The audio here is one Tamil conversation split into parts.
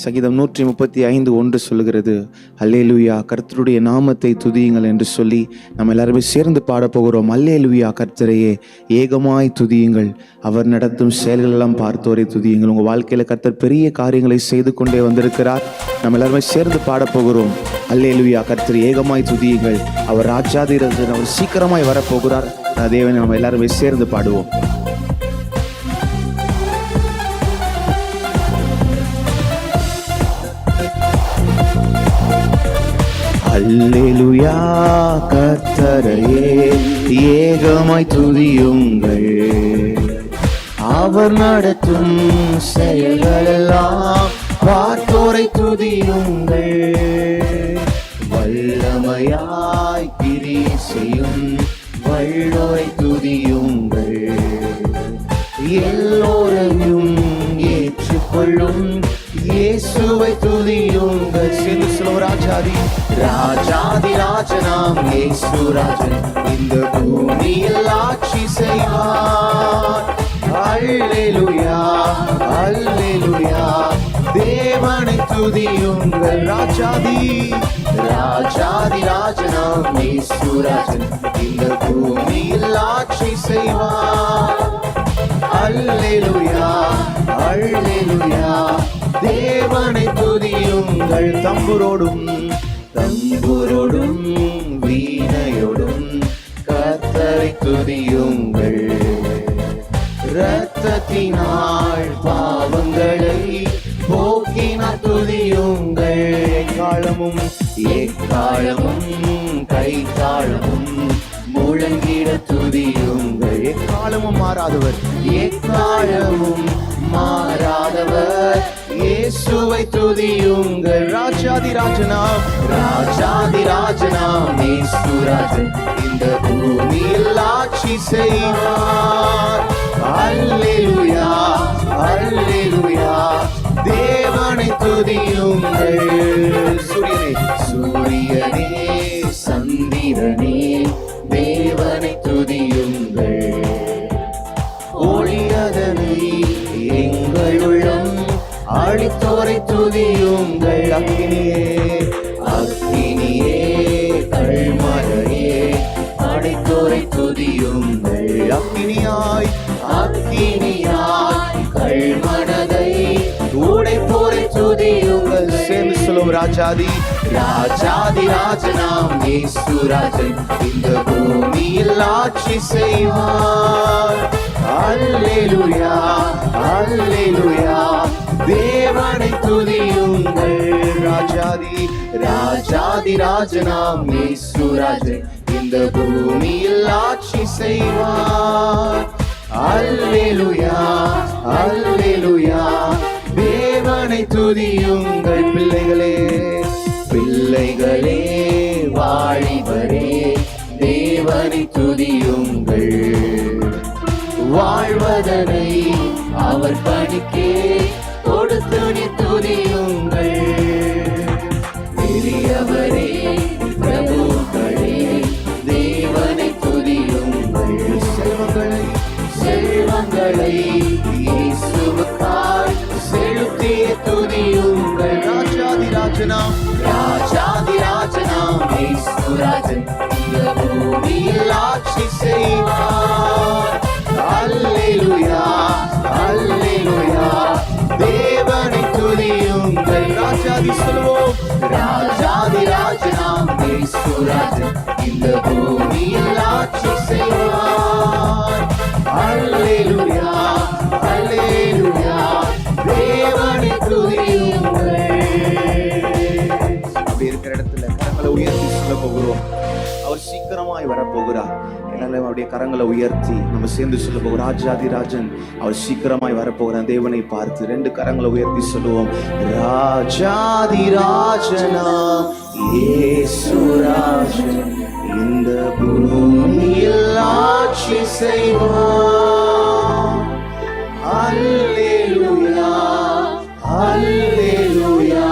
சங்கீதம் 135:1 சொல்லுகிறது, அல்லேலூயா கர்த்தருடைய நாமத்தை துதியுங்கள் என்று சொல்லி நம்ம எல்லாருமே சேர்ந்து பாடப்போகிறோம். அல்லேலூயா கர்த்தரையே ஏகமாய் துதியுங்கள், அவர் நடத்தும் செயல்கள் எல்லாம் பார்த்தோரை துதியுங்கள். உங்கள் வாழ்க்கையில் கர்த்தர் பெரிய காரியங்களை செய்து கொண்டே வந்திருக்கிறார். நம்ம எல்லாருமே சேர்ந்து பாடப்போகிறோம். அல்லேலூயா கர்த்தர் ஏகமாய் துதியுங்கள், அவர் ராஜாதிராஜன், அவர் சீக்கிரமாய் வரப்போகிறார். தேவனை நம்ம எல்லாருமே சேர்ந்து பாடுவோம். அல்லேலூயா கர்த்தரையே ஏகமாய் துதியுங்கள், அவர் நடத்தும் செயல்களெல்லாம் பார்த்தோரை துதியுங்கள். வல்லமையாய் கிரியை செய்யும் வல்லோரை துதியுங்கள், எல்லோரையும் ஏற்றுக்கொள்ளும் இயேசுவை துதியுங்கள். சேர்ந்து சொல்லுவோம். ராஜாதி ராஜனாம் இயேசு ராஜன் இந்த பூமியில் ஆட்சி செய்வார். அல்லேலூயா அல்லேலூயா தேவனை துதியுங்கள். ராஜாதி ராஜனாம் இயேசு ராஜன் இந்த பூமியில் ஆட்சி செய்வார். அல்லேலூயா அல்லேலூயா தேவனை துதியுங்கள். தம்புரோடும் வீணையோடும் கர்த்தரை துதியுங்கள். இரத்தத்தினால் பாவங்களை போக்கினார் துதியுங்கள். எக்காலமும் கைத்தாளமும் முழங்கிட துதியுங்கள். எக்காலமும் மாறாதவர், எக்காலமும் மாறாதவர் இயேசுவை துதியுங்கள். ராஜாதி ராஜனாம் இயேசு ராஜன் இந்த பூமியில் ஆட்சி செய்வார். அல்லேலூயா அல்லேலூயா தேவனை துதியுங்கள். சூரியனே சந்திரனே தேவனை துதியுங்கள். ஒளியதனை எங்கள் உள்ளம் அழித்தோரை துதியுங்கள். அக்கினியே கல்மழையே அடைத்தோரை துதியுங்கள். அக்கினியாய் கல்மனதை உடைப்போரை துதியுங்கள். சேர்ந்து சொல்லும். ராஜாதி ராஜனாம் இயேசு ராஜன் இந்த பூமியில் ஆட்சி செய்வார். அல்லேலூயா அல்லேலூயா தேவனை துதியுங்கள். ராஜாதி ராஜனாம் இயேசு ராஜன் இந்த பூமியில் ஆட்சி செய்வார். அல்லேலூயா அல்லேலூயா தேவனை துதியுங்கள். பிள்ளைகளே வாலிபரே தேவனை துதியுங்கள். வாழ்வதனை அவர் பணிக்கே கொடுத்து துதியுங்கள். பெரியவரே பிரபுக்களே தேவனை துதியுங்கள். செல்வங்களை இயேசுவுக்காய் செலுத்திய துதியுங்கள். ராஜாதி ராஜனாம் இயேசு ராஜன் இந்த பூமியில் ஆட்சி செய்வார். அல்லேலூயா அல்லேலூயா தேவனை துதியுங்கள். ராஜாதி சொல்வோம். ராஜாதி ராஜனாம் இயேசு ராஜன் இந்த பூமியில் ஆட்சி செய்வார். அல்லேலூயா அல்லேலூயா தேவனை துதியுங்கள். அப்படி இருக்கிற இடத்துல கரங்களை உயர்த்தி சொல்ல போகிறோம். அவர் சீக்கிரமாய் வரப்போகிறார். எல்லாரும் அவருடைய கரங்களை உயர்த்தி நம்ம சேர்ந்து சொல்ல போகிறோம். ராஜாதி ராஜன் அவர் சீக்கிரமாய் வரப்போகிறார். தேவனை பார்த்து 2 கரங்களை உயர்த்தி சொல்லுவோம். ராஜாதி ராஜனா இயேசு ராஜன் இந்த பூமியில் ஆட்சி செய்வார். அல்லேலூயா அல்லேலூயா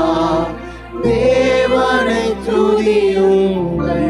தேவனை துதியுங்கள்.